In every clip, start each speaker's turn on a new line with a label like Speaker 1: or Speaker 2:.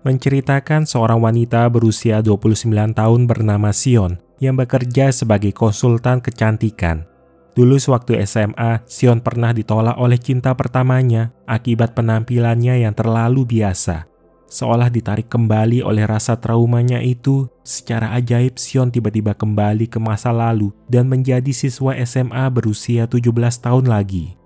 Speaker 1: menceritakan seorang wanita berusia 29 tahun bernama Sion yang bekerja sebagai konsultan kecantikan. Dulu sewaktu SMA, Sion pernah ditolak oleh cinta pertamanya akibat penampilannya yang terlalu biasa. Seolah ditarik kembali oleh rasa traumanya itu, secara ajaib Sion tiba-tiba kembali ke masa lalu dan menjadi siswa SMA berusia 17 tahun lagi.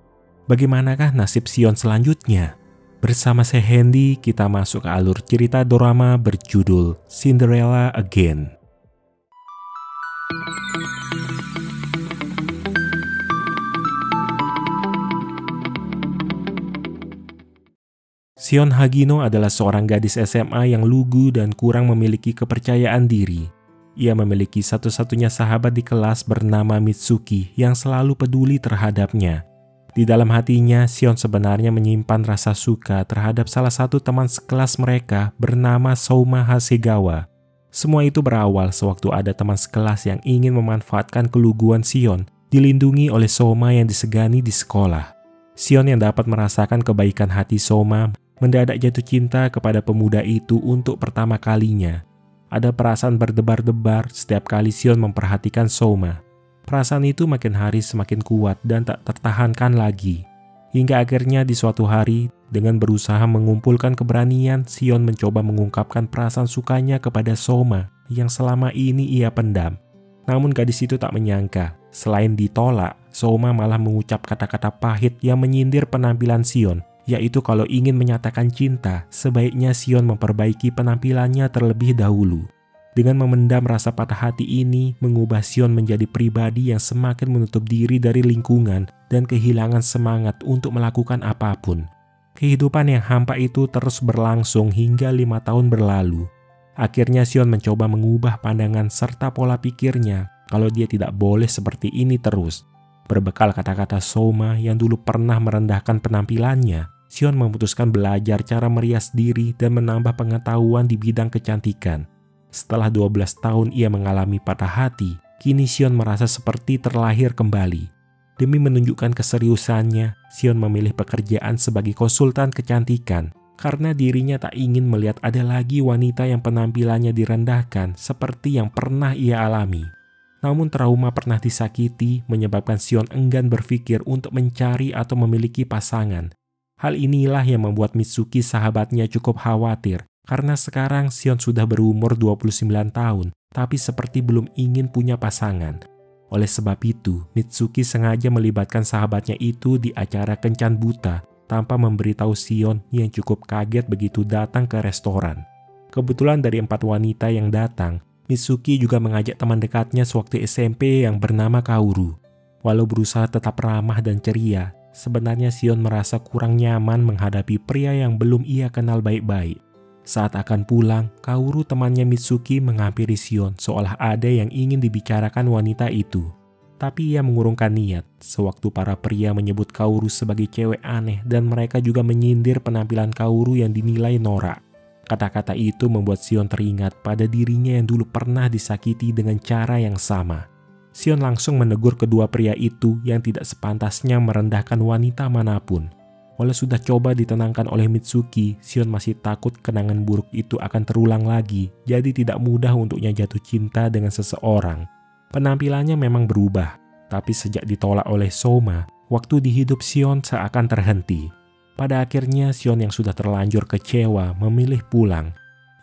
Speaker 1: Bagaimanakah nasib Sion selanjutnya? Bersama saya Hendy, kita masuk ke alur cerita dorama berjudul Cinderella Again. Sion Hagino adalah seorang gadis SMA yang lugu dan kurang memiliki kepercayaan diri. Ia memiliki satu-satunya sahabat di kelas bernama Mitsuki yang selalu peduli terhadapnya. Di dalam hatinya, Sion sebenarnya menyimpan rasa suka terhadap salah satu teman sekelas mereka bernama Souma Hasegawa. Semua itu berawal sewaktu ada teman sekelas yang ingin memanfaatkan keluguan Sion, dilindungi oleh Souma yang disegani di sekolah. Sion yang dapat merasakan kebaikan hati Souma mendadak jatuh cinta kepada pemuda itu untuk pertama kalinya. Ada perasaan berdebar-debar setiap kali Sion memperhatikan Souma. Perasaan itu makin hari semakin kuat dan tak tertahankan lagi. Hingga akhirnya di suatu hari, dengan berusaha mengumpulkan keberanian, Sion mencoba mengungkapkan perasaan sukanya kepada Souma yang selama ini ia pendam. Namun gadis itu tak menyangka, selain ditolak, Souma malah mengucap kata-kata pahit yang menyindir penampilan Sion, yaitu kalau ingin menyatakan cinta, sebaiknya Sion memperbaiki penampilannya terlebih dahulu. Dengan memendam rasa patah hati ini, mengubah Sion menjadi pribadi yang semakin menutup diri dari lingkungan dan kehilangan semangat untuk melakukan apapun. Kehidupan yang hampa itu terus berlangsung hingga 5 tahun berlalu. Akhirnya Sion mencoba mengubah pandangan serta pola pikirnya kalau dia tidak boleh seperti ini terus. Berbekal kata-kata Souma yang dulu pernah merendahkan penampilannya, Sion memutuskan belajar cara merias diri dan menambah pengetahuan di bidang kecantikan. Setelah 12 tahun ia mengalami patah hati, kini Sion merasa seperti terlahir kembali. Demi menunjukkan keseriusannya, Sion memilih pekerjaan sebagai konsultan kecantikan karena dirinya tak ingin melihat ada lagi wanita yang penampilannya direndahkan seperti yang pernah ia alami. Namun trauma pernah disakiti menyebabkan Sion enggan berpikir untuk mencari atau memiliki pasangan. Hal inilah yang membuat Mitsuki sahabatnya cukup khawatir karena sekarang Sion sudah berumur 29 tahun tapi seperti belum ingin punya pasangan. Oleh sebab itu, Mitsuki sengaja melibatkan sahabatnya itu di acara kencan buta tanpa memberitahu Sion yang cukup kaget begitu datang ke restoran. Kebetulan dari 4 wanita yang datang, Mitsuki juga mengajak teman dekatnya sewaktu SMP yang bernama Kaoru. Walau berusaha tetap ramah dan ceria, sebenarnya Sion merasa kurang nyaman menghadapi pria yang belum ia kenal baik-baik. Saat akan pulang, Kaoru temannya Mitsuki menghampiri Sion seolah ada yang ingin dibicarakan wanita itu. Tapi ia mengurungkan niat sewaktu para pria menyebut Kaoru sebagai cewek aneh dan mereka juga menyindir penampilan Kaoru yang dinilai norak. Kata-kata itu membuat Sion teringat pada dirinya yang dulu pernah disakiti dengan cara yang sama. Sion langsung menegur kedua pria itu yang tidak sepantasnya merendahkan wanita manapun. Walau sudah coba ditenangkan oleh Mitsuki, Sion masih takut kenangan buruk itu akan terulang lagi, jadi tidak mudah untuknya jatuh cinta dengan seseorang. Penampilannya memang berubah, tapi sejak ditolak oleh Souma, waktu di hidup Sion seakan terhenti. Pada akhirnya Sion yang sudah terlanjur kecewa memilih pulang.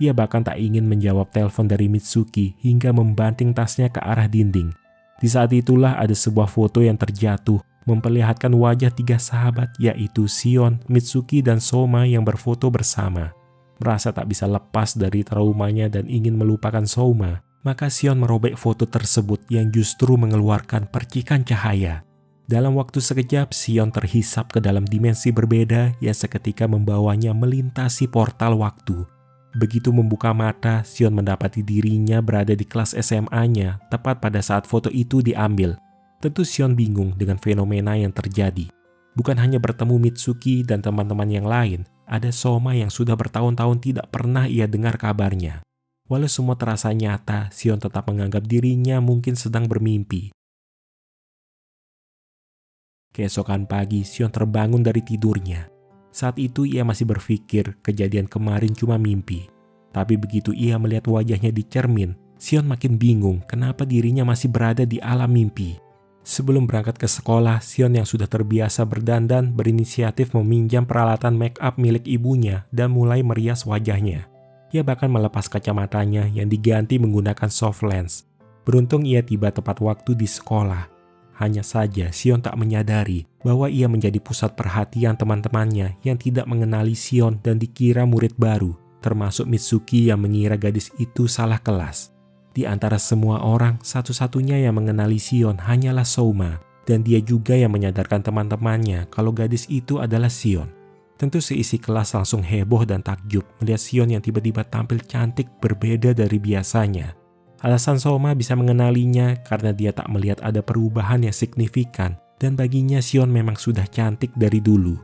Speaker 1: Ia bahkan tak ingin menjawab telepon dari Mitsuki hingga membanting tasnya ke arah dinding. Di saat itulah ada sebuah foto yang terjatuh memperlihatkan wajah 3 sahabat yaitu Sion, Mitsuki, dan Souma yang berfoto bersama. Merasa tak bisa lepas dari traumanya dan ingin melupakan Souma, maka Sion merobek foto tersebut yang justru mengeluarkan percikan cahaya. Dalam waktu sekejap, Sion terhisap ke dalam dimensi berbeda yang seketika membawanya melintasi portal waktu. Begitu membuka mata, Sion mendapati dirinya berada di kelas SMA-nya tepat pada saat foto itu diambil. Tentu Sion bingung dengan fenomena yang terjadi. Bukan hanya bertemu Mitsuki dan teman-teman yang lain, ada Souma yang sudah bertahun-tahun tidak pernah ia dengar kabarnya. Walau semua terasa nyata, Sion tetap menganggap dirinya mungkin sedang bermimpi. Keesokan pagi, Sion terbangun dari tidurnya. Saat itu ia masih berpikir kejadian kemarin cuma mimpi. Tapi begitu ia melihat wajahnya di cermin, Sion makin bingung kenapa dirinya masih berada di alam mimpi. Sebelum berangkat ke sekolah, Sion yang sudah terbiasa berdandan berinisiatif meminjam peralatan make up milik ibunya dan mulai merias wajahnya. Ia bahkan melepas kacamatanya yang diganti menggunakan soft lens. Beruntung ia tiba tepat waktu di sekolah. Hanya saja Sion tak menyadari bahwa ia menjadi pusat perhatian teman-temannya yang tidak mengenali Sion dan dikira murid baru, termasuk Mitsuki yang mengira gadis itu salah kelas. Di antara semua orang, satu-satunya yang mengenali Sion hanyalah Souma, dan dia juga yang menyadarkan teman-temannya kalau gadis itu adalah Sion. Tentu seisi kelas langsung heboh dan takjub melihat Sion yang tiba-tiba tampil cantik berbeda dari biasanya. Alasan Souma bisa mengenalinya karena dia tak melihat ada perubahan yang signifikan dan baginya Sion memang sudah cantik dari dulu.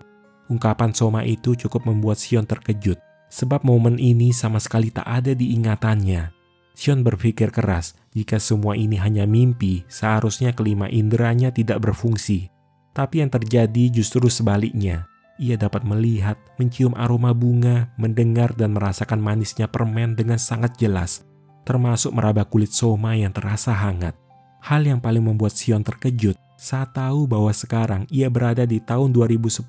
Speaker 1: Ungkapan Souma itu cukup membuat Sion terkejut sebab momen ini sama sekali tak ada di ingatannya. Sion berpikir keras, jika semua ini hanya mimpi, seharusnya kelima inderanya tidak berfungsi. Tapi yang terjadi justru sebaliknya. Ia dapat melihat, mencium aroma bunga, mendengar dan merasakan manisnya permen dengan sangat jelas, termasuk meraba kulit Souma yang terasa hangat. Hal yang paling membuat Sion terkejut saat tahu bahwa sekarang ia berada di tahun 2010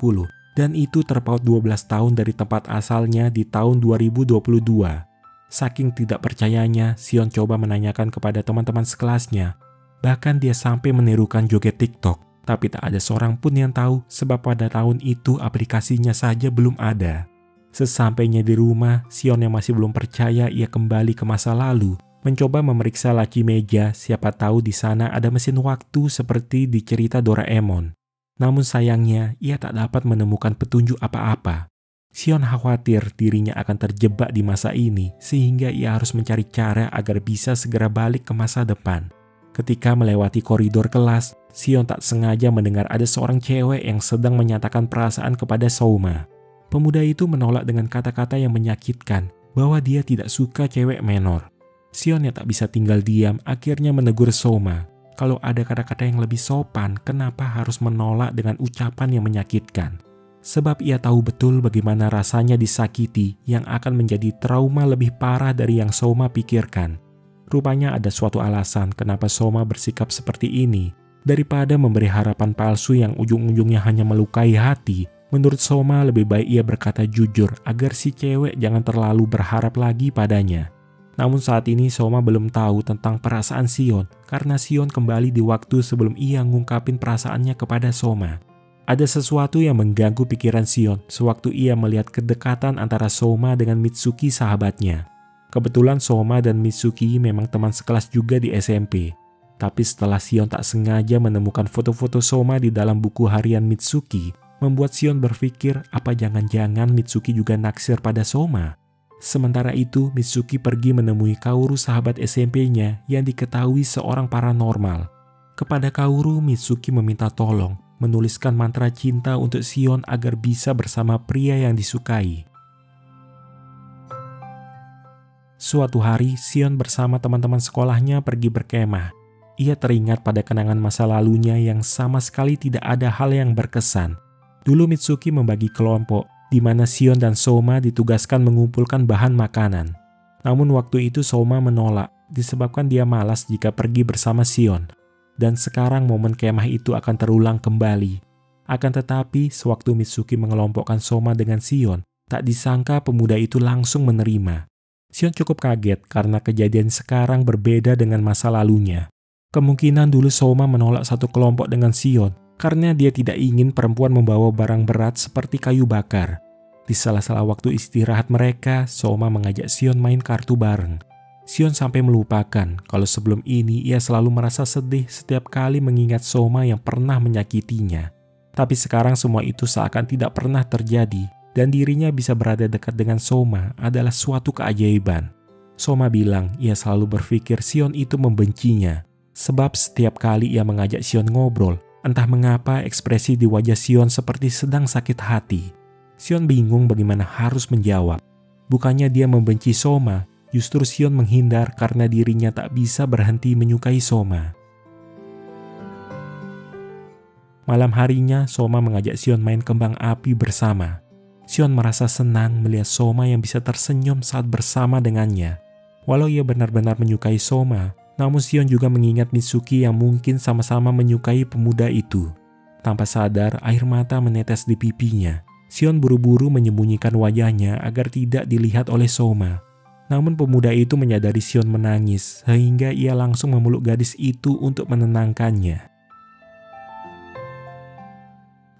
Speaker 1: dan itu terpaut 12 tahun dari tempat asalnya di tahun 2022. Saking tidak percayanya, Sion coba menanyakan kepada teman-teman sekelasnya. Bahkan dia sampai menirukan joget TikTok. Tapi tak ada seorang pun yang tahu sebab pada tahun itu aplikasinya saja belum ada. Sesampainya di rumah, Sion yang masih belum percaya ia kembali ke masa lalu, mencoba memeriksa laci meja, siapa tahu di sana ada mesin waktu seperti di cerita Doraemon. Namun sayangnya, ia tak dapat menemukan petunjuk apa-apa. Sion khawatir dirinya akan terjebak di masa ini, sehingga ia harus mencari cara agar bisa segera balik ke masa depan. Ketika melewati koridor kelas, Sion tak sengaja mendengar ada seorang cewek yang sedang menyatakan perasaan kepada Souma. Pemuda itu menolak dengan kata-kata yang menyakitkan bahwa dia tidak suka cewek menor. Sion yang tak bisa tinggal diam akhirnya menegur Souma. Kalau ada kata-kata yang lebih sopan, kenapa harus menolak dengan ucapan yang menyakitkan? Sebab ia tahu betul bagaimana rasanya disakiti yang akan menjadi trauma lebih parah dari yang Souma pikirkan. Rupanya ada suatu alasan kenapa Souma bersikap seperti ini. Daripada memberi harapan palsu yang ujung-ujungnya hanya melukai hati, menurut Souma lebih baik ia berkata jujur agar si cewek jangan terlalu berharap lagi padanya. Namun saat ini Souma belum tahu tentang perasaan Sion karena Sion kembali di waktu sebelum ia ngungkapin perasaannya kepada Souma. Ada sesuatu yang mengganggu pikiran Sion sewaktu ia melihat kedekatan antara Souma dengan Mitsuki sahabatnya. Kebetulan Souma dan Mitsuki memang teman sekelas juga di SMP. Tapi setelah Sion tak sengaja menemukan foto-foto Souma di dalam buku harian Mitsuki, membuat Sion berpikir apa jangan-jangan Mitsuki juga naksir pada Souma. Sementara itu, Mitsuki pergi menemui Kaoru sahabat SMP-nya yang diketahui seorang paranormal. Kepada Kaoru, Mitsuki meminta tolong menuliskan mantra cinta untuk Sion agar bisa bersama pria yang disukai. Suatu hari, Sion bersama teman-teman sekolahnya pergi berkemah. Ia teringat pada kenangan masa lalunya yang sama sekali tidak ada hal yang berkesan. Dulu Mitsuki membagi kelompok, di mana Sion dan Souma ditugaskan mengumpulkan bahan makanan. Namun waktu itu Souma menolak, disebabkan dia malas jika pergi bersama Sion. Dan sekarang momen kemah itu akan terulang kembali. Akan tetapi, sewaktu Mitsuki mengelompokkan Souma dengan Sion, tak disangka pemuda itu langsung menerima. Sion cukup kaget karena kejadian sekarang berbeda dengan masa lalunya. Kemungkinan dulu Souma menolak satu kelompok dengan Sion karena dia tidak ingin perempuan membawa barang berat seperti kayu bakar. Di sela-sela waktu istirahat mereka, Souma mengajak Sion main kartu bareng. Sion sampai melupakan kalau sebelum ini ia selalu merasa sedih setiap kali mengingat Souma yang pernah menyakitinya. Tapi sekarang semua itu seakan tidak pernah terjadi dan dirinya bisa berada dekat dengan Souma adalah suatu keajaiban. Souma bilang ia selalu berpikir Sion itu membencinya. Sebab setiap kali ia mengajak Sion ngobrol, entah mengapa ekspresi di wajah Sion seperti sedang sakit hati. Sion bingung bagaimana harus menjawab. Bukannya dia membenci Souma, justru Sion menghindar karena dirinya tak bisa berhenti menyukai Souma. Malam harinya, Souma mengajak Sion main kembang api bersama. Sion merasa senang melihat Soma yang bisa tersenyum saat bersama dengannya. Walau ia benar-benar menyukai Soma, namun Sion juga mengingat Mitsuki yang mungkin sama-sama menyukai pemuda itu. Tanpa sadar, air mata menetes di pipinya. Sion buru-buru menyembunyikan wajahnya agar tidak dilihat oleh Soma. Namun pemuda itu menyadari Sion menangis, sehingga ia langsung memeluk gadis itu untuk menenangkannya.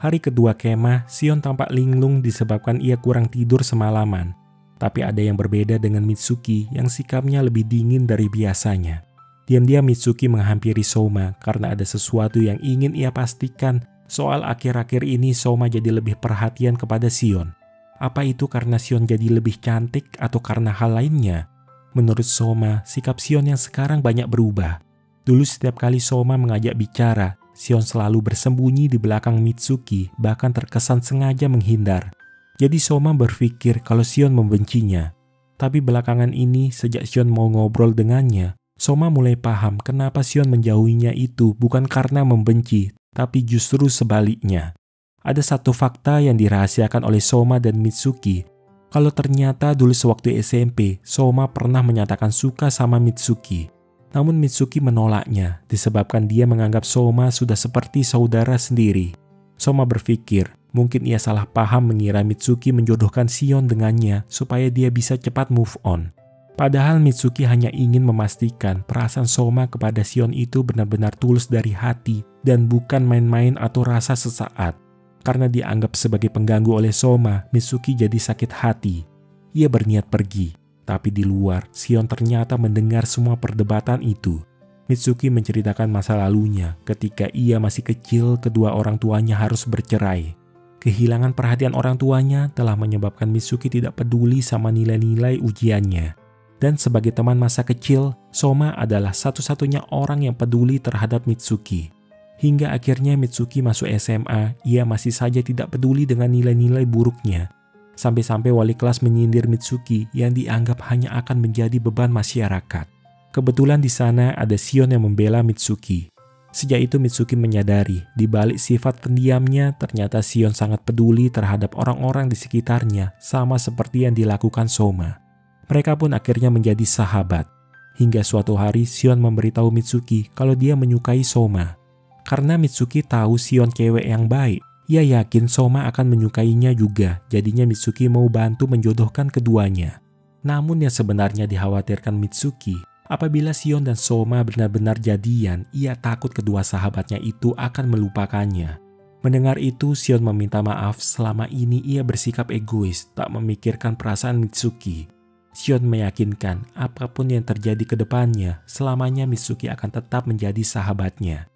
Speaker 1: Hari kedua kemah, Sion tampak linglung disebabkan ia kurang tidur semalaman. Tapi ada yang berbeda dengan Mitsuki yang sikapnya lebih dingin dari biasanya. Diam-diam Mitsuki menghampiri Soma karena ada sesuatu yang ingin ia pastikan soal akhir-akhir ini Soma jadi lebih perhatian kepada Sion. Apa itu karena Sion jadi lebih cantik atau karena hal lainnya? Menurut Soma, sikap Sion yang sekarang banyak berubah. Dulu setiap kali Soma mengajak bicara, Sion selalu bersembunyi di belakang Mitsuki, bahkan terkesan sengaja menghindar. Jadi Soma berpikir kalau Sion membencinya. Tapi belakangan ini, sejak Sion mau ngobrol dengannya, Soma mulai paham kenapa Sion menjauhinya itu bukan karena membenci, tapi justru sebaliknya. Ada satu fakta yang dirahasiakan oleh Soma dan Mitsuki. Kalau ternyata dulu sewaktu SMP, Soma pernah menyatakan suka sama Mitsuki. Namun Mitsuki menolaknya disebabkan dia menganggap Soma sudah seperti saudara sendiri. Soma berpikir mungkin ia salah paham mengira Mitsuki menjodohkan Sion dengannya supaya dia bisa cepat move on. Padahal Mitsuki hanya ingin memastikan perasaan Soma kepada Sion itu benar-benar tulus dari hati dan bukan main-main atau rasa sesaat. Karena dianggap sebagai pengganggu oleh Soma, Mitsuki jadi sakit hati. Ia berniat pergi. Tapi di luar, Sion ternyata mendengar semua perdebatan itu. Mitsuki menceritakan masa lalunya ketika ia masih kecil kedua orang tuanya harus bercerai. Kehilangan perhatian orang tuanya telah menyebabkan Mitsuki tidak peduli sama nilai-nilai ujiannya. Dan sebagai teman masa kecil, Soma adalah satu-satunya orang yang peduli terhadap Mitsuki. Hingga akhirnya Mitsuki masuk SMA, ia masih saja tidak peduli dengan nilai-nilai buruknya. Sampai-sampai wali kelas menyindir Mitsuki yang dianggap hanya akan menjadi beban masyarakat. Kebetulan di sana ada Sion yang membela Mitsuki. Sejak itu Mitsuki menyadari, di balik sifat pendiamnya ternyata Sion sangat peduli terhadap orang-orang di sekitarnya, sama seperti yang dilakukan Soma. Mereka pun akhirnya menjadi sahabat. Hingga suatu hari Sion memberitahu Mitsuki kalau dia menyukai Soma. Karena Mitsuki tahu Sion cewek yang baik, ia yakin Soma akan menyukainya juga, jadinya Mitsuki mau bantu menjodohkan keduanya. Namun yang sebenarnya dikhawatirkan Mitsuki, apabila Sion dan Soma benar-benar jadian, ia takut kedua sahabatnya itu akan melupakannya. Mendengar itu, Sion meminta maaf selama ini ia bersikap egois, tak memikirkan perasaan Mitsuki. Sion meyakinkan apapun yang terjadi ke depannya, selamanya Mitsuki akan tetap menjadi sahabatnya.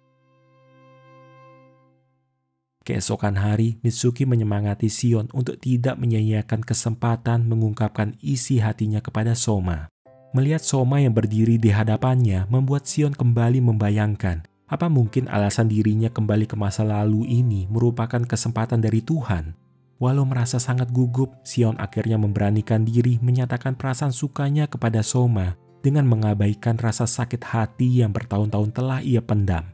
Speaker 1: Keesokan hari, Mitsuki menyemangati Sion untuk tidak menyia-nyiakan kesempatan mengungkapkan isi hatinya kepada Soma. Melihat Soma yang berdiri di hadapannya membuat Sion kembali membayangkan apa mungkin alasan dirinya kembali ke masa lalu ini merupakan kesempatan dari Tuhan. Walau merasa sangat gugup, Sion akhirnya memberanikan diri menyatakan perasaan sukanya kepada Soma dengan mengabaikan rasa sakit hati yang bertahun-tahun telah ia pendam.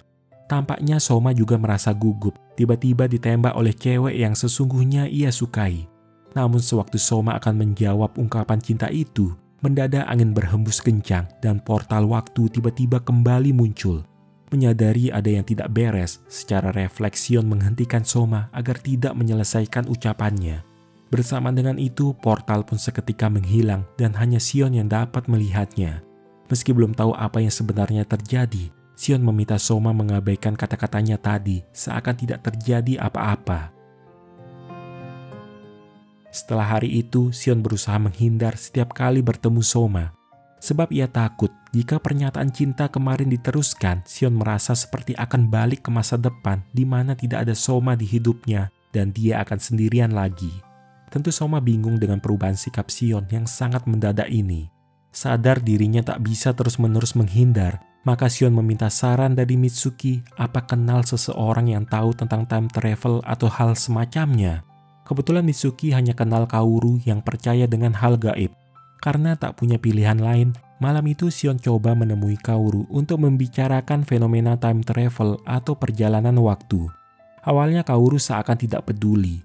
Speaker 1: Tampaknya Soma juga merasa gugup, tiba-tiba ditembak oleh cewek yang sesungguhnya ia sukai. Namun sewaktu Soma akan menjawab ungkapan cinta itu, mendadak angin berhembus kencang dan portal waktu tiba-tiba kembali muncul. Menyadari ada yang tidak beres, secara refleks Sion menghentikan Soma agar tidak menyelesaikan ucapannya. Bersama dengan itu, portal pun seketika menghilang dan hanya Sion yang dapat melihatnya. Meski belum tahu apa yang sebenarnya terjadi, Sion meminta Soma mengabaikan kata-katanya tadi, seakan tidak terjadi apa-apa. Setelah hari itu, Sion berusaha menghindar setiap kali bertemu Soma. Sebab ia takut jika pernyataan cinta kemarin diteruskan, Sion merasa seperti akan balik ke masa depan di mana tidak ada Soma di hidupnya dan dia akan sendirian lagi. Tentu Soma bingung dengan perubahan sikap Sion yang sangat mendadak ini. Sadar dirinya tak bisa terus-menerus menghindar, maka Sion meminta saran dari Mitsuki apa kenal seseorang yang tahu tentang time travel atau hal semacamnya. Kebetulan Mitsuki hanya kenal Kaoru yang percaya dengan hal gaib. Karena tak punya pilihan lain, malam itu Sion coba menemui Kaoru untuk membicarakan fenomena time travel atau perjalanan waktu. Awalnya Kaoru seakan tidak peduli.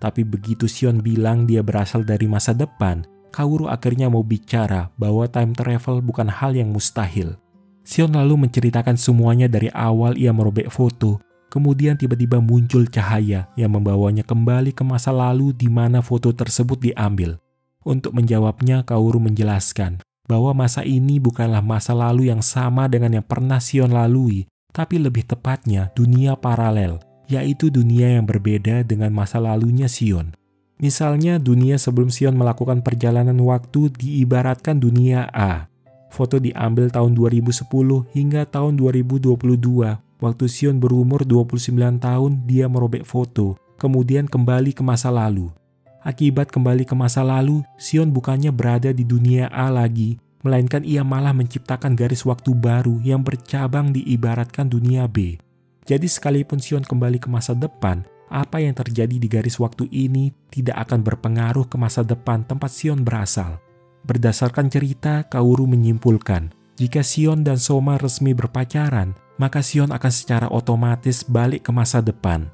Speaker 1: Tapi begitu Sion bilang dia berasal dari masa depan, Kaoru akhirnya mau bicara bahwa time travel bukan hal yang mustahil. Sion lalu menceritakan semuanya dari awal ia merobek foto, kemudian tiba-tiba muncul cahaya yang membawanya kembali ke masa lalu di mana foto tersebut diambil. Untuk menjawabnya, Kaoru menjelaskan bahwa masa ini bukanlah masa lalu yang sama dengan yang pernah Sion lalui, tapi lebih tepatnya dunia paralel, yaitu dunia yang berbeda dengan masa lalunya Sion. Misalnya, dunia sebelum Sion melakukan perjalanan waktu diibaratkan dunia A. Foto diambil tahun 2010 hingga tahun 2022. Waktu Sion berumur 29 tahun, dia merobek foto, kemudian kembali ke masa lalu. Akibat kembali ke masa lalu, Sion bukannya berada di dunia A lagi, melainkan ia malah menciptakan garis waktu baru yang bercabang diibaratkan dunia B. Jadi sekalipun Sion kembali ke masa depan, apa yang terjadi di garis waktu ini tidak akan berpengaruh ke masa depan tempat Sion berasal. Berdasarkan cerita, Kaoru menyimpulkan, jika Sion dan Soma resmi berpacaran, maka Sion akan secara otomatis balik ke masa depan.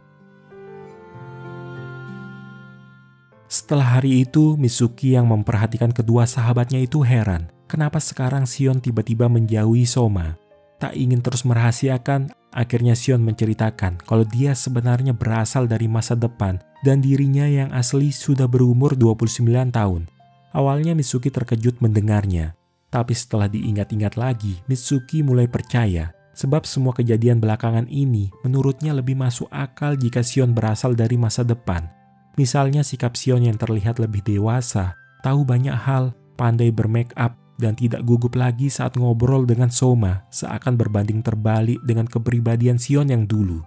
Speaker 1: Setelah hari itu, Mitsuki yang memperhatikan kedua sahabatnya itu heran, kenapa sekarang Sion tiba-tiba menjauhi Soma. Tak ingin terus merahasiakan, akhirnya Sion menceritakan kalau dia sebenarnya berasal dari masa depan dan dirinya yang asli sudah berumur 29 tahun. Awalnya Mitsuki terkejut mendengarnya, tapi setelah diingat-ingat lagi, Mitsuki mulai percaya sebab semua kejadian belakangan ini menurutnya lebih masuk akal jika Sion berasal dari masa depan. Misalnya sikap Sion yang terlihat lebih dewasa, tahu banyak hal, pandai bermake up, dan tidak gugup lagi saat ngobrol dengan Soma, seakan berbanding terbalik dengan kepribadian Sion yang dulu.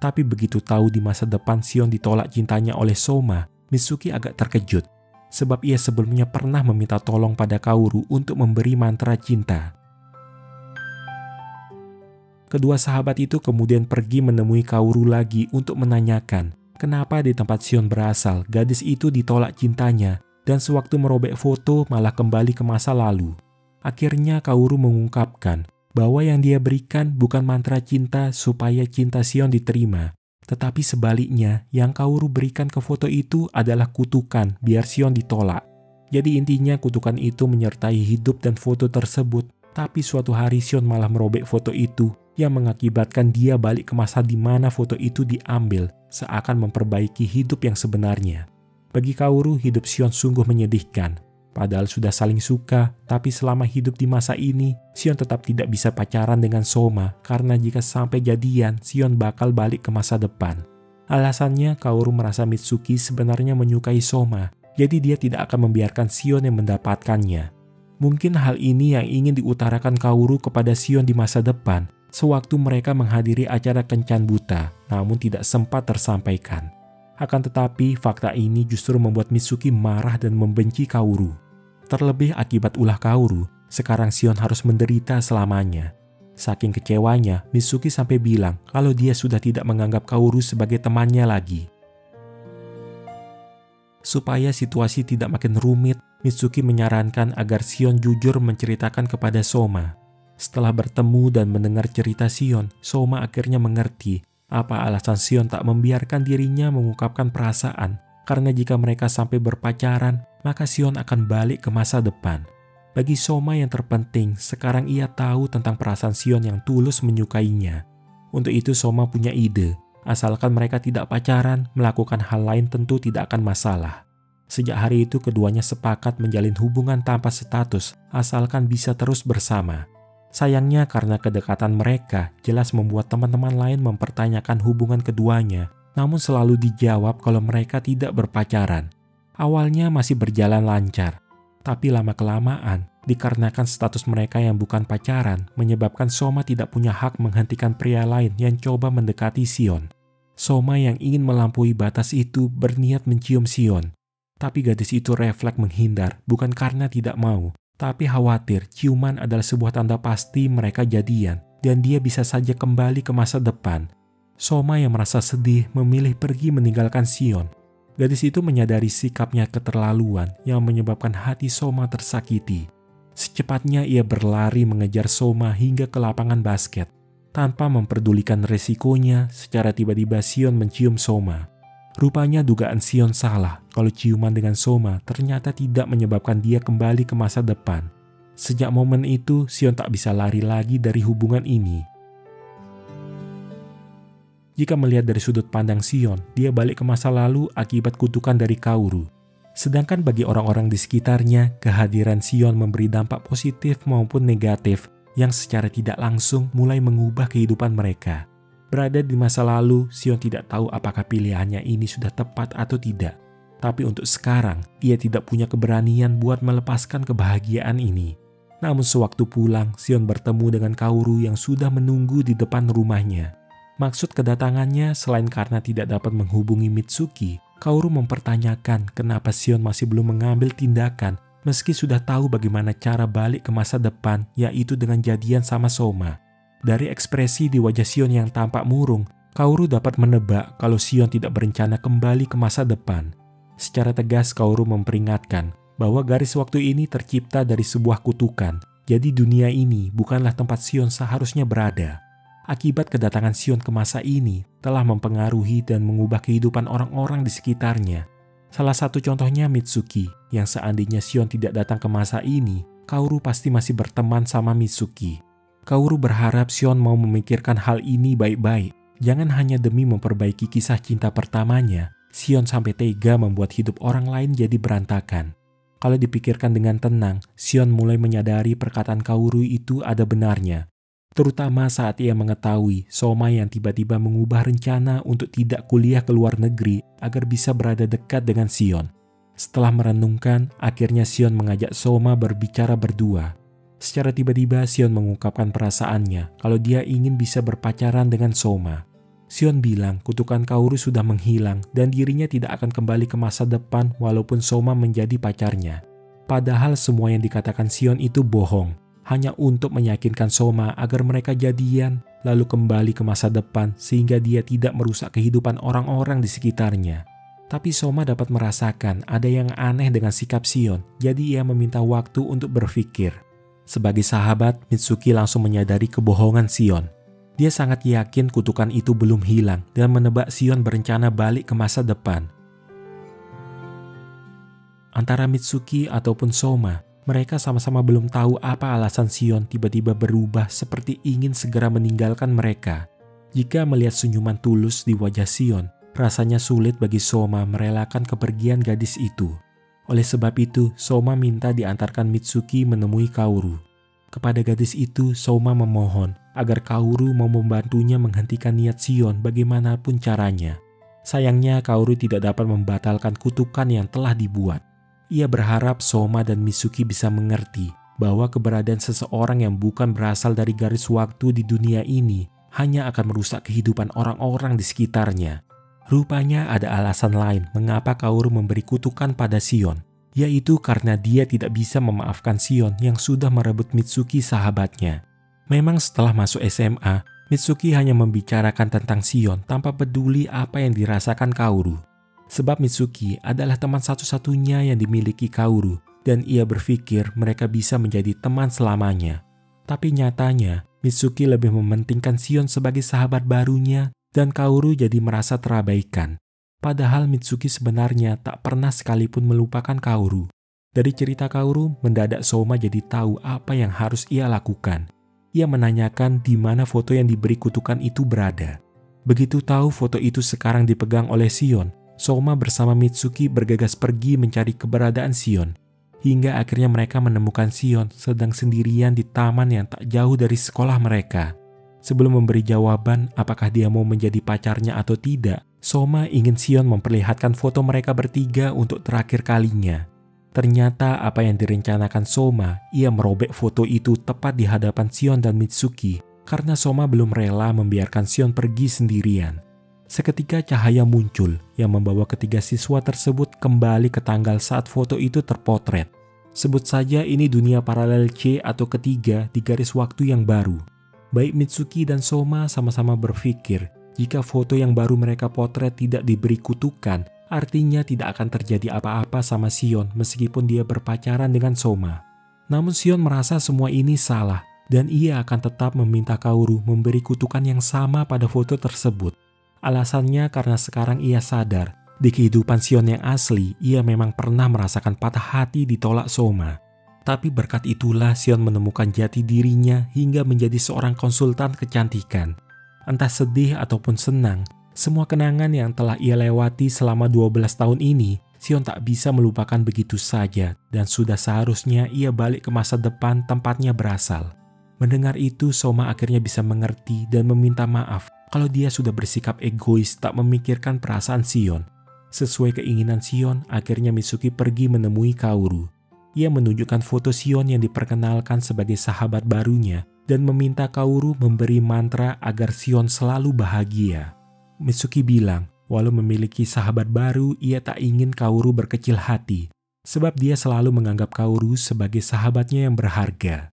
Speaker 1: Tapi begitu tahu di masa depan Sion ditolak cintanya oleh Soma, Mitsuki agak terkejut, sebab ia sebelumnya pernah meminta tolong pada Kaoru untuk memberi mantra cinta. Kedua sahabat itu kemudian pergi menemui Kaoru lagi untuk menanyakan kenapa di tempat Sion berasal gadis itu ditolak cintanya dan sewaktu merobek foto malah kembali ke masa lalu. Akhirnya Kaoru mengungkapkan bahwa yang dia berikan bukan mantra cinta supaya cinta Sion diterima, tetapi sebaliknya yang Kaoru berikan ke foto itu adalah kutukan biar Sion ditolak. Jadi intinya kutukan itu menyertai hidup dan foto tersebut, tapi suatu hari Sion malah merobek foto itu yang mengakibatkan dia balik ke masa di mana foto itu diambil, seakan memperbaiki hidup yang sebenarnya. Bagi Kaoru, hidup Sion sungguh menyedihkan. Padahal sudah saling suka, tapi selama hidup di masa ini, Sion tetap tidak bisa pacaran dengan Soma karena jika sampai jadian, Sion bakal balik ke masa depan. Alasannya, Kaoru merasa Mitsuki sebenarnya menyukai Soma, jadi dia tidak akan membiarkan Sion yang mendapatkannya. Mungkin hal ini yang ingin diutarakan Kaoru kepada Sion di masa depan, sewaktu mereka menghadiri acara kencan buta, namun tidak sempat tersampaikan. Akan tetapi, fakta ini justru membuat Mitsuki marah dan membenci Kaoru. Terlebih akibat ulah Kaoru, sekarang Sion harus menderita selamanya. Saking kecewanya, Mitsuki sampai bilang kalau dia sudah tidak menganggap Kaoru sebagai temannya lagi. Supaya situasi tidak makin rumit, Mitsuki menyarankan agar Sion jujur menceritakan kepada Soma. Setelah bertemu dan mendengar cerita Sion, Soma akhirnya mengerti apa alasan Sion tak membiarkan dirinya mengungkapkan perasaan, karena jika mereka sampai berpacaran, maka Sion akan balik ke masa depan. Bagi Soma yang terpenting, sekarang ia tahu tentang perasaan Sion yang tulus menyukainya. Untuk itu Soma punya ide, asalkan mereka tidak pacaran, melakukan hal lain tentu tidak akan masalah. Sejak hari itu keduanya sepakat menjalin hubungan tanpa status, asalkan bisa terus bersama. Sayangnya karena kedekatan mereka jelas membuat teman-teman lain mempertanyakan hubungan keduanya, namun selalu dijawab kalau mereka tidak berpacaran. Awalnya masih berjalan lancar, tapi lama-kelamaan dikarenakan status mereka yang bukan pacaran menyebabkan Soma tidak punya hak menghentikan pria lain yang coba mendekati Sion. Soma yang ingin melampaui batas itu berniat mencium Sion, tapi gadis itu refleks menghindar bukan karena tidak mau, tapi khawatir ciuman adalah sebuah tanda pasti mereka jadian dan dia bisa saja kembali ke masa depan. Soma yang merasa sedih memilih pergi meninggalkan Sion. Gadis itu menyadari sikapnya keterlaluan yang menyebabkan hati Soma tersakiti. Secepatnya ia berlari mengejar Soma hingga ke lapangan basket. Tanpa memperdulikan resikonya, secara tiba-tiba Sion mencium Soma. Rupanya dugaan Sion salah kalau ciuman dengan Soma ternyata tidak menyebabkan dia kembali ke masa depan. Sejak momen itu, Sion tak bisa lari lagi dari hubungan ini. Jika melihat dari sudut pandang Sion, dia balik ke masa lalu akibat kutukan dari Kaoru. Sedangkan bagi orang-orang di sekitarnya, kehadiran Sion memberi dampak positif maupun negatif yang secara tidak langsung mulai mengubah kehidupan mereka. Berada di masa lalu, Sion tidak tahu apakah pilihannya ini sudah tepat atau tidak. Tapi untuk sekarang, ia tidak punya keberanian buat melepaskan kebahagiaan ini. Namun sewaktu pulang, Sion bertemu dengan Kaoru yang sudah menunggu di depan rumahnya. Maksud kedatangannya selain karena tidak dapat menghubungi Mitsuki, Kaoru mempertanyakan kenapa Sion masih belum mengambil tindakan meski sudah tahu bagaimana cara balik ke masa depan, yaitu dengan jadian sama Soma. Dari ekspresi di wajah Sion yang tampak murung, Kaoru dapat menebak kalau Sion tidak berencana kembali ke masa depan. Secara tegas Kaoru memperingatkan bahwa garis waktu ini tercipta dari sebuah kutukan, jadi dunia ini bukanlah tempat Sion seharusnya berada. Akibat kedatangan Sion ke masa ini telah mempengaruhi dan mengubah kehidupan orang-orang di sekitarnya. Salah satu contohnya Mitsuki, yang seandainya Sion tidak datang ke masa ini, Kaoru pasti masih berteman sama Mitsuki. Kaoru berharap Sion mau memikirkan hal ini baik-baik. Jangan hanya demi memperbaiki kisah cinta pertamanya, Sion sampai tega membuat hidup orang lain jadi berantakan. Kalau dipikirkan dengan tenang, Sion mulai menyadari perkataan Kaoru itu ada benarnya. Terutama saat ia mengetahui Soma yang tiba-tiba mengubah rencana untuk tidak kuliah ke luar negeri agar bisa berada dekat dengan Sion. Setelah merenungkan, akhirnya Sion mengajak Soma berbicara berdua. Secara tiba-tiba Sion mengungkapkan perasaannya kalau dia ingin bisa berpacaran dengan Soma. Sion bilang kutukan Kaoru sudah menghilang dan dirinya tidak akan kembali ke masa depan walaupun Soma menjadi pacarnya. Padahal semua yang dikatakan Sion itu bohong. Hanya untuk meyakinkan Soma agar mereka jadian, lalu kembali ke masa depan sehingga dia tidak merusak kehidupan orang-orang di sekitarnya. Tapi Soma dapat merasakan ada yang aneh dengan sikap Sion, jadi ia meminta waktu untuk berpikir. Sebagai sahabat, Mitsuki langsung menyadari kebohongan Sion. Dia sangat yakin kutukan itu belum hilang dan menebak Sion berencana balik ke masa depan. Antara Mitsuki ataupun Soma, mereka sama-sama belum tahu apa alasan Sion tiba-tiba berubah seperti ingin segera meninggalkan mereka. Jika melihat senyuman tulus di wajah Sion, rasanya sulit bagi Soma merelakan kepergian gadis itu. Oleh sebab itu, Soma minta diantarkan Mitsuki menemui Kaoru. Kepada gadis itu, Soma memohon agar Kaoru mau membantunya menghentikan niat Sion bagaimanapun caranya. Sayangnya, Kaoru tidak dapat membatalkan kutukan yang telah dibuat. Ia berharap Soma dan Mitsuki bisa mengerti bahwa keberadaan seseorang yang bukan berasal dari garis waktu di dunia ini hanya akan merusak kehidupan orang-orang di sekitarnya. Rupanya ada alasan lain mengapa Kaoru memberi kutukan pada Sion, yaitu karena dia tidak bisa memaafkan Sion yang sudah merebut Mitsuki sahabatnya. Memang setelah masuk SMA, Mitsuki hanya membicarakan tentang Sion tanpa peduli apa yang dirasakan Kaoru. Sebab Mitsuki adalah teman satu-satunya yang dimiliki Kaoru dan ia berpikir mereka bisa menjadi teman selamanya. Tapi nyatanya, Mitsuki lebih mementingkan Sion sebagai sahabat barunya dan Kaoru jadi merasa terabaikan. Padahal Mitsuki sebenarnya tak pernah sekalipun melupakan Kaoru. Dari cerita Kaoru, mendadak Soma jadi tahu apa yang harus ia lakukan. Ia menanyakan di mana foto yang diberi kutukan itu berada. Begitu tahu foto itu sekarang dipegang oleh Sion, Soma bersama Mitsuki bergegas pergi mencari keberadaan Sion. Hingga akhirnya mereka menemukan Sion sedang sendirian di taman yang tak jauh dari sekolah mereka. Sebelum memberi jawaban apakah dia mau menjadi pacarnya atau tidak, Soma ingin Sion memperlihatkan foto mereka bertiga untuk terakhir kalinya. Ternyata apa yang direncanakan Soma, ia merobek foto itu tepat di hadapan Sion dan Mitsuki karena Soma belum rela membiarkan Sion pergi sendirian. Seketika cahaya muncul yang membawa ketiga siswa tersebut kembali ke tanggal saat foto itu terpotret. Sebut saja ini dunia paralel C atau ketiga di garis waktu yang baru. Baik Mitsuki dan Soma sama-sama berpikir jika foto yang baru mereka potret tidak diberi kutukan, artinya tidak akan terjadi apa-apa sama Sion meskipun dia berpacaran dengan Soma. Namun Sion merasa semua ini salah dan ia akan tetap meminta Kaoru memberi kutukan yang sama pada foto tersebut. Alasannya karena sekarang ia sadar Di kehidupan Sion yang asli, ia memang pernah merasakan patah hati ditolak Soma. Tapi berkat itulah Sion menemukan jati dirinya hingga menjadi seorang konsultan kecantikan. Entah sedih ataupun senang, semua kenangan yang telah ia lewati selama 12 tahun ini, Sion tak bisa melupakan begitu saja dan sudah seharusnya ia balik ke masa depan tempatnya berasal. Mendengar itu, Soma akhirnya bisa mengerti dan meminta maaf kalau dia sudah bersikap egois tak memikirkan perasaan Sion. Sesuai keinginan Sion, akhirnya Mitsuki pergi menemui Kaoru. Ia menunjukkan foto Sion yang diperkenalkan sebagai sahabat barunya dan meminta Kaoru memberi mantra agar Sion selalu bahagia. Mitsuki bilang, walau memiliki sahabat baru, ia tak ingin Kaoru berkecil hati, sebab dia selalu menganggap Kaoru sebagai sahabatnya yang berharga.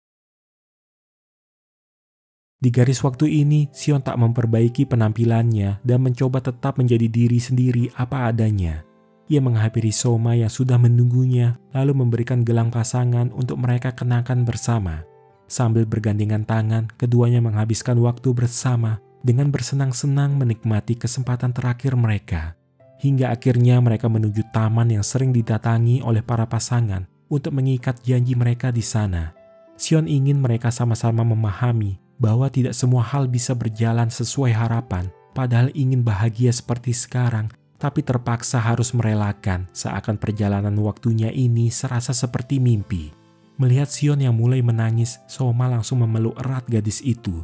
Speaker 1: Di garis waktu ini, Sion tak memperbaiki penampilannya dan mencoba tetap menjadi diri sendiri apa adanya. Ia menghampiri Soma yang sudah menunggunya, lalu memberikan gelang pasangan untuk mereka kenakan bersama. Sambil bergandengan tangan, keduanya menghabiskan waktu bersama dengan bersenang-senang menikmati kesempatan terakhir mereka. Hingga akhirnya mereka menuju taman yang sering didatangi oleh para pasangan untuk mengikat janji mereka di sana. Sion ingin mereka sama-sama memahami bahwa tidak semua hal bisa berjalan sesuai harapan, padahal ingin bahagia seperti sekarang, tapi terpaksa harus merelakan seakan perjalanan waktunya ini serasa seperti mimpi. Melihat Sion yang mulai menangis, Soma langsung memeluk erat gadis itu.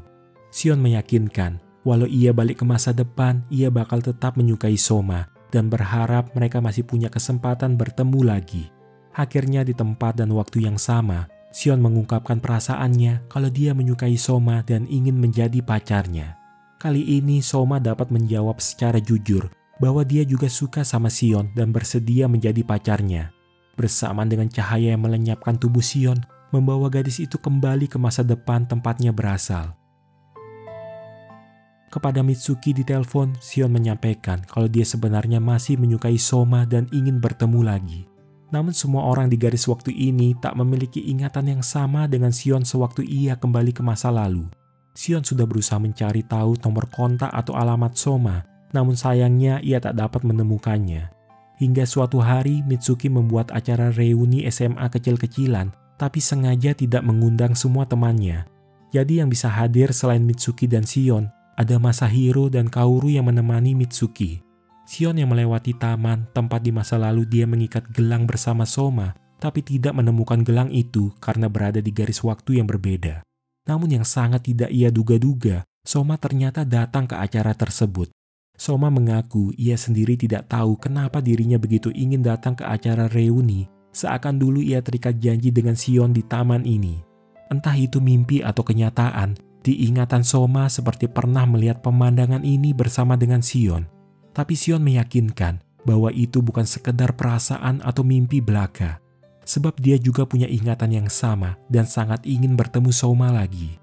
Speaker 1: Sion meyakinkan, walau ia balik ke masa depan, ia bakal tetap menyukai Soma dan berharap mereka masih punya kesempatan bertemu lagi. Akhirnya di tempat dan waktu yang sama, Sion mengungkapkan perasaannya kalau dia menyukai Soma dan ingin menjadi pacarnya. Kali ini Soma dapat menjawab secara jujur bahwa dia juga suka sama Sion dan bersedia menjadi pacarnya. Bersamaan dengan cahaya yang melenyapkan tubuh Sion, membawa gadis itu kembali ke masa depan tempatnya berasal. Kepada Mitsuki di telepon, Sion menyampaikan kalau dia sebenarnya masih menyukai Soma dan ingin bertemu lagi. Namun semua orang di garis waktu ini tak memiliki ingatan yang sama dengan Sion sewaktu ia kembali ke masa lalu. Sion sudah berusaha mencari tahu nomor kontak atau alamat Soma, namun sayangnya ia tak dapat menemukannya. Hingga suatu hari Mitsuki membuat acara reuni SMA kecil-kecilan, tapi sengaja tidak mengundang semua temannya. Jadi yang bisa hadir selain Mitsuki dan Sion, ada Masahiro dan Kaoru yang menemani Mitsuki. Sion yang melewati taman tempat di masa lalu dia mengikat gelang bersama Soma, tapi tidak menemukan gelang itu karena berada di garis waktu yang berbeda. Namun yang sangat tidak ia duga-duga, Soma ternyata datang ke acara tersebut. Soma mengaku ia sendiri tidak tahu kenapa dirinya begitu ingin datang ke acara reuni, seakan dulu ia terikat janji dengan Sion di taman ini. Entah itu mimpi atau kenyataan, diingatan Soma seperti pernah melihat pemandangan ini bersama dengan Sion. Tapi Sion meyakinkan bahwa itu bukan sekedar perasaan atau mimpi belaka, sebab dia juga punya ingatan yang sama dan sangat ingin bertemu Soma lagi.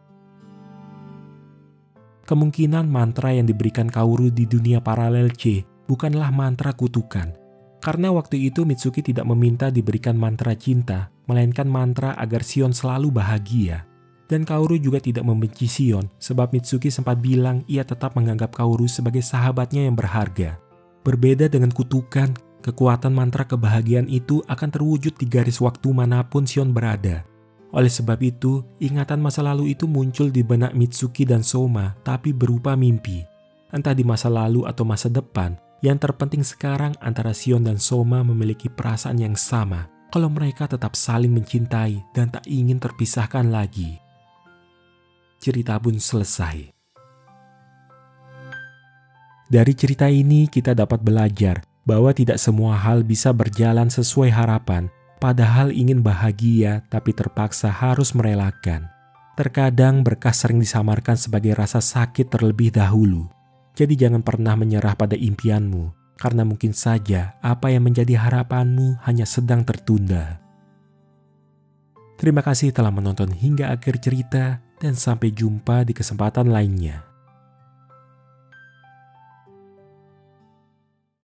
Speaker 1: Kemungkinan mantra yang diberikan Kaoru di dunia paralel C bukanlah mantra kutukan, karena waktu itu Mitsuki tidak meminta diberikan mantra cinta, melainkan mantra agar Sion selalu bahagia. Dan Kaoru juga tidak membenci Sion, sebab Mitsuki sempat bilang ia tetap menganggap Kaoru sebagai sahabatnya yang berharga. Berbeda dengan kutukan, kekuatan mantra kebahagiaan itu akan terwujud di garis waktu manapun Sion berada. Oleh sebab itu, ingatan masa lalu itu muncul di benak Mitsuki dan Soma, tapi berupa mimpi. Entah di masa lalu atau masa depan, yang terpenting sekarang antara Sion dan Soma memiliki perasaan yang sama, kalau mereka tetap saling mencintai dan tak ingin terpisahkan lagi. Cerita pun selesai. Dari cerita ini kita dapat belajar bahwa tidak semua hal bisa berjalan sesuai harapan, padahal ingin bahagia tapi terpaksa harus merelakan. Terkadang berkah sering disamarkan sebagai rasa sakit terlebih dahulu. Jadi jangan pernah menyerah pada impianmu, karena mungkin saja apa yang menjadi harapanmu hanya sedang tertunda. Terima kasih telah menonton hingga akhir cerita, dan sampai jumpa di kesempatan lainnya.